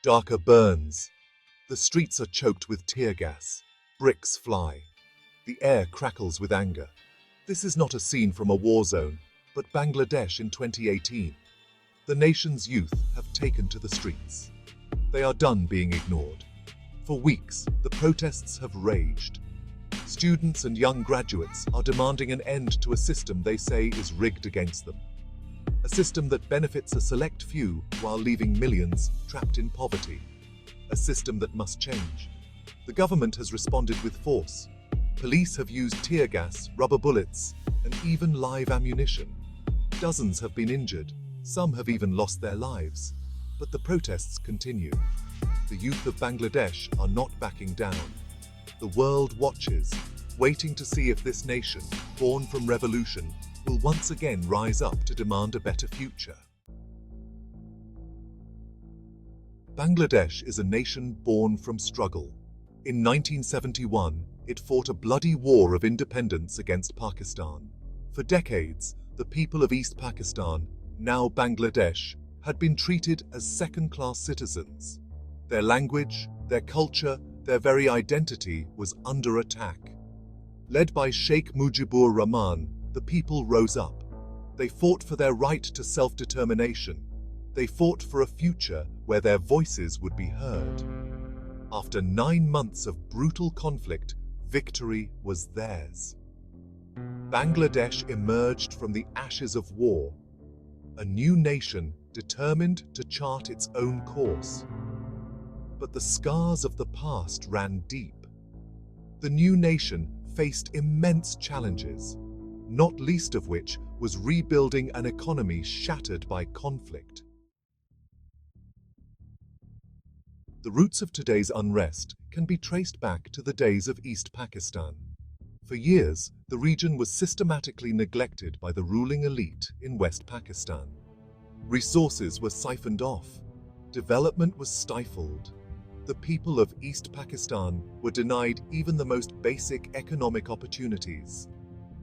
Dhaka burns. The streets are choked with tear gas. Bricks fly. The air crackles with anger. This is not a scene from a war zone, but Bangladesh in 2018. The nation's youth have taken to the streets. They are done being ignored. For weeks, the protests have raged. Students and young graduates are demanding an end to a system they say is rigged against them. A system that benefits a select few while leaving millions trapped in poverty. A system that must change. The government has responded with force. Police have used tear gas, rubber bullets, and even live ammunition. Dozens have been injured. Some have even lost their lives. But the protests continue. The youth of Bangladesh are not backing down. The world watches, waiting to see if this nation, born from revolution, will once again rise up to demand a better future. Bangladesh is a nation born from struggle. In 1971, it fought a bloody war of independence against Pakistan. For decades, the people of East Pakistan, now Bangladesh, had been treated as second-class citizens. Their language, their culture, their very identity was under attack. Led by Sheikh Mujibur Rahman, the people rose up. They fought for their right to self-determination. They fought for a future where their voices would be heard. After 9 months of brutal conflict, victory was theirs. Bangladesh emerged from the ashes of war, a new nation determined to chart its own course. But the scars of the past ran deep. The new nation faced immense challenges, not least of which was rebuilding an economy shattered by conflict. The roots of today's unrest can be traced back to the days of East Pakistan. For years, the region was systematically neglected by the ruling elite in West Pakistan. Resources were siphoned off. Development was stifled. The people of East Pakistan were denied even the most basic economic opportunities.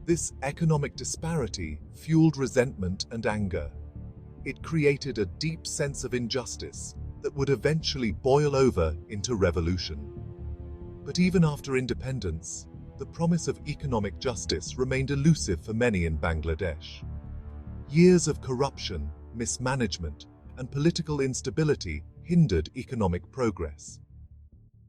This economic disparity fueled resentment and anger. It created a deep sense of injustice that would eventually boil over into revolution. But even after independence, the promise of economic justice remained elusive for many in Bangladesh. Years of corruption, mismanagement, and political instability hindered economic progress.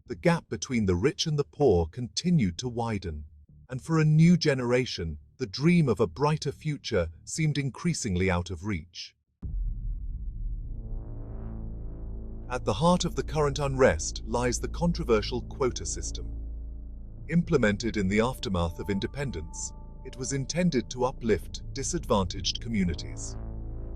The gap between the rich and the poor continued to widen, and for a new generation, the dream of a brighter future seemed increasingly out of reach. At the heart of the current unrest lies the controversial quota system. Implemented in the aftermath of independence, it was intended to uplift disadvantaged communities.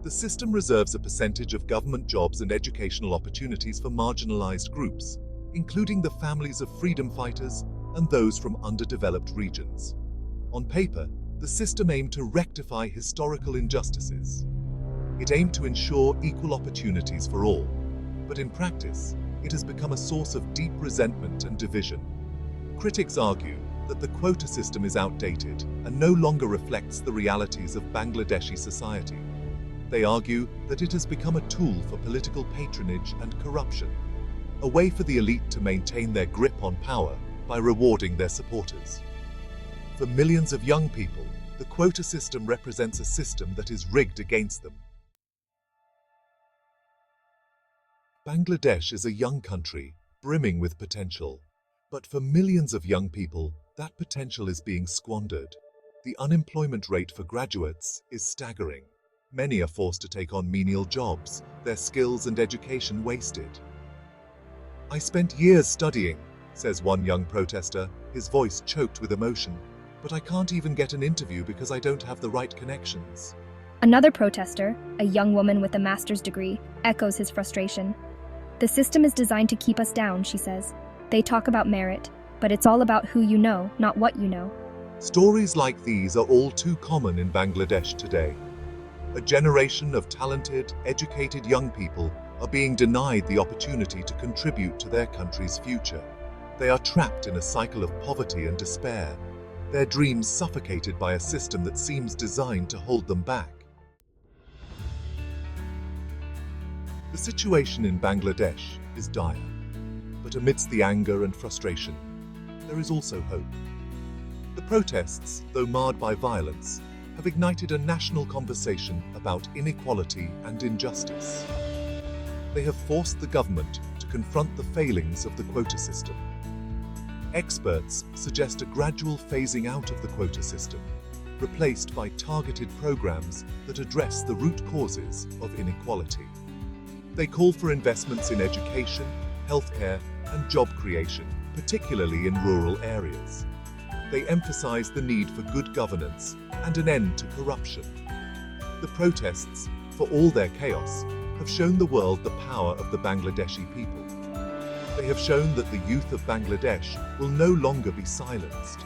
The system reserves a percentage of government jobs and educational opportunities for marginalized groups, including the families of freedom fighters and those from underdeveloped regions. On paper, the system aimed to rectify historical injustices. It aimed to ensure equal opportunities for all, but in practice, it has become a source of deep resentment and division. Critics argue that the quota system is outdated and no longer reflects the realities of Bangladeshi society. They argue that it has become a tool for political patronage and corruption, a way for the elite to maintain their grip on power by rewarding their supporters. For millions of young people, the quota system represents a system that is rigged against them. Bangladesh is a young country, brimming with potential. But for millions of young people, that potential is being squandered. The unemployment rate for graduates is staggering. Many are forced to take on menial jobs, their skills and education wasted. "I spent years studying," says one young protester, his voice choked with emotion, "but I can't even get an interview because I don't have the right connections." Another protester, a young woman with a master's degree, echoes his frustration. "The system is designed to keep us down," she says. "They talk about merit, but it's all about who you know, not what you know." Stories like these are all too common in Bangladesh today. A generation of talented, educated young people are being denied the opportunity to contribute to their country's future. They are trapped in a cycle of poverty and despair, their dreams suffocated by a system that seems designed to hold them back. The situation in Bangladesh is dire, but amidst the anger and frustration, there is also hope. The protests, though marred by violence, have ignited a national conversation about inequality and injustice. They have forced the government to confront the failings of the quota system. Experts suggest a gradual phasing out of the quota system, replaced by targeted programs that address the root causes of inequality. They call for investments in education, healthcare, and job creation, particularly in rural areas. They emphasize the need for good governance and an end to corruption. The protests, for all their chaos, have shown the world the power of the Bangladeshi people. They have shown that the youth of Bangladesh will no longer be silenced.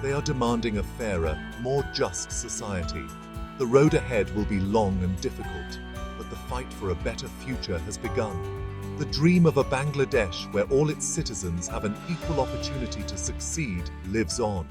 They are demanding a fairer, more just society. The road ahead will be long and difficult, but the fight for a better future has begun. The dream of a Bangladesh where all its citizens have an equal opportunity to succeed lives on.